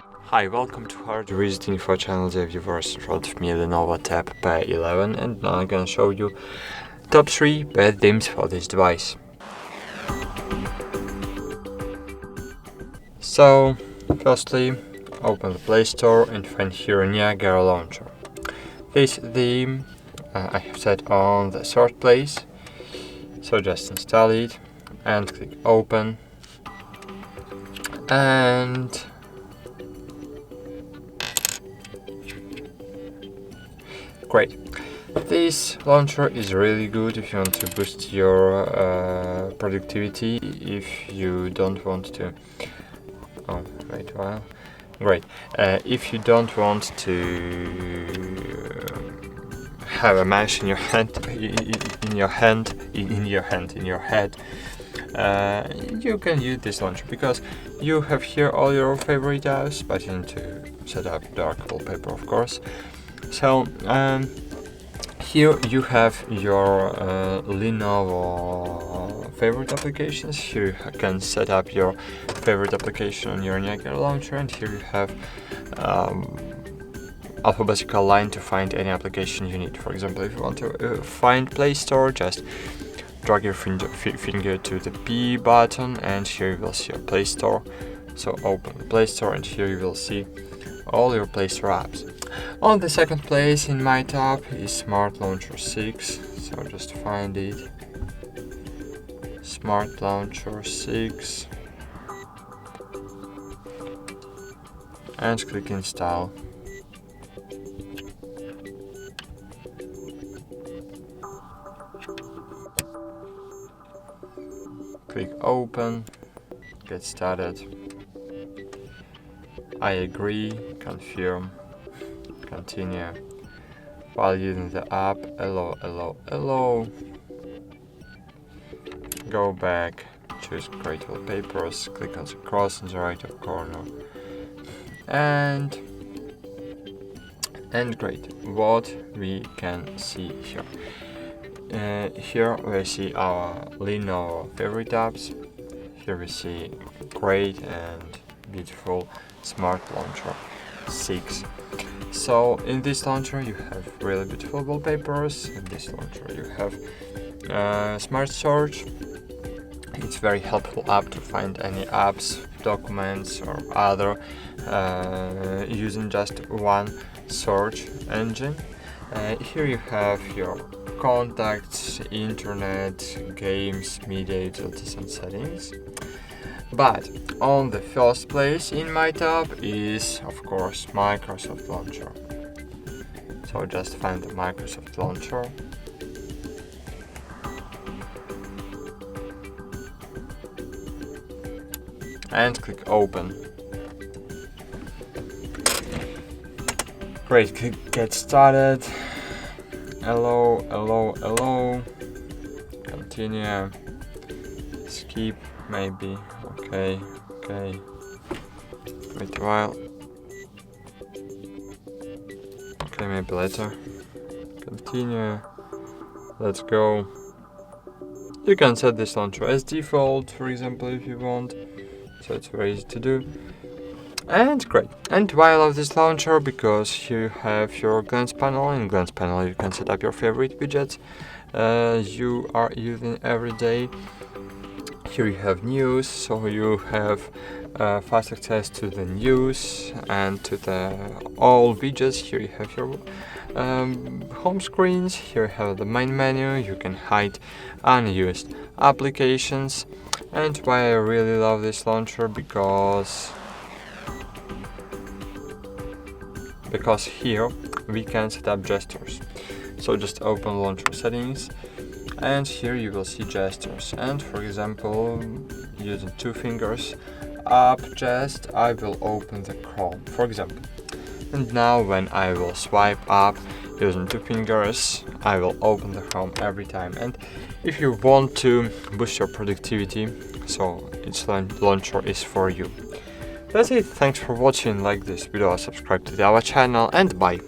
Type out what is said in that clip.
Hi, welcome to HardReset.Info channel, dear viewers. In front of me Lenovo Tab P11, and now I'm gonna show you top 3 bad themes for this device. So, firstly, open the Play Store and find here Helios Launcher. This theme I have set on the third place, so just install it and click open, and great. This launcher is really good if you want to boost your productivity, if you don't want to... Oh, wait a while. Great. If you don't want to have a mouse in your hand, in your head, you can use this launcher because you have here all your favorite apps, but you need to set up dark wallpaper, of course. So here you have your Lenovo favorite applications. Here you can set up your favorite application on your Helios Launcher, and here you have alphabetical line to find any application you need. For example, if you want to find Play Store, just drag your finger to the P button, and here you will see your Play Store. So open the Play Store, and here you will see all your Play Store apps. On the second place in my tab is Smart Launcher 6, so just find it. Smart Launcher 6, and click install. Click open, get started. I agree, confirm, continue. While using the app, allow. Go back, choose create wallpapers, click on the cross in the right up corner. And great, what we can see here. Here we see our Lenovo favorite apps. Here we see great and beautiful Smart Launcher 6. So in this launcher you have really beautiful wallpapers. In this launcher you have Smart Search. It's very helpful app to find any apps, documents or other using just one search engine. Here you have your contacts, internet, games, media, utilities and settings. But on the first place in my tab is, of course, Microsoft Launcher. So just find the Microsoft Launcher. And click open. Great, click get started. Allow. Continue. Skip, maybe. Okay. Wait a while. Okay, maybe later. Continue. Let's go. You can set this launcher as default, for example, if you want. So it's very easy to do. And great. And why I love this launcher? Because here you have your glance panel. In glance panel you can set up your favorite widgets you are using every day. Here you have news, so you have fast access to the news and to the all widgets. Here you have your home screens. Here you have the main menu. You can hide unused applications. And why I really love this launcher, because here we can set up gestures. So just open launcher settings, and here you will see gestures. And for example, using 2 fingers up gest, I will open the Chrome, for example. And now when I will swipe up using 2 fingers, I will open the Chrome every time. And if you want to boost your productivity, so its launcher is for you. That's it. Thanks for watching. Like this video, subscribe to our channel, and bye.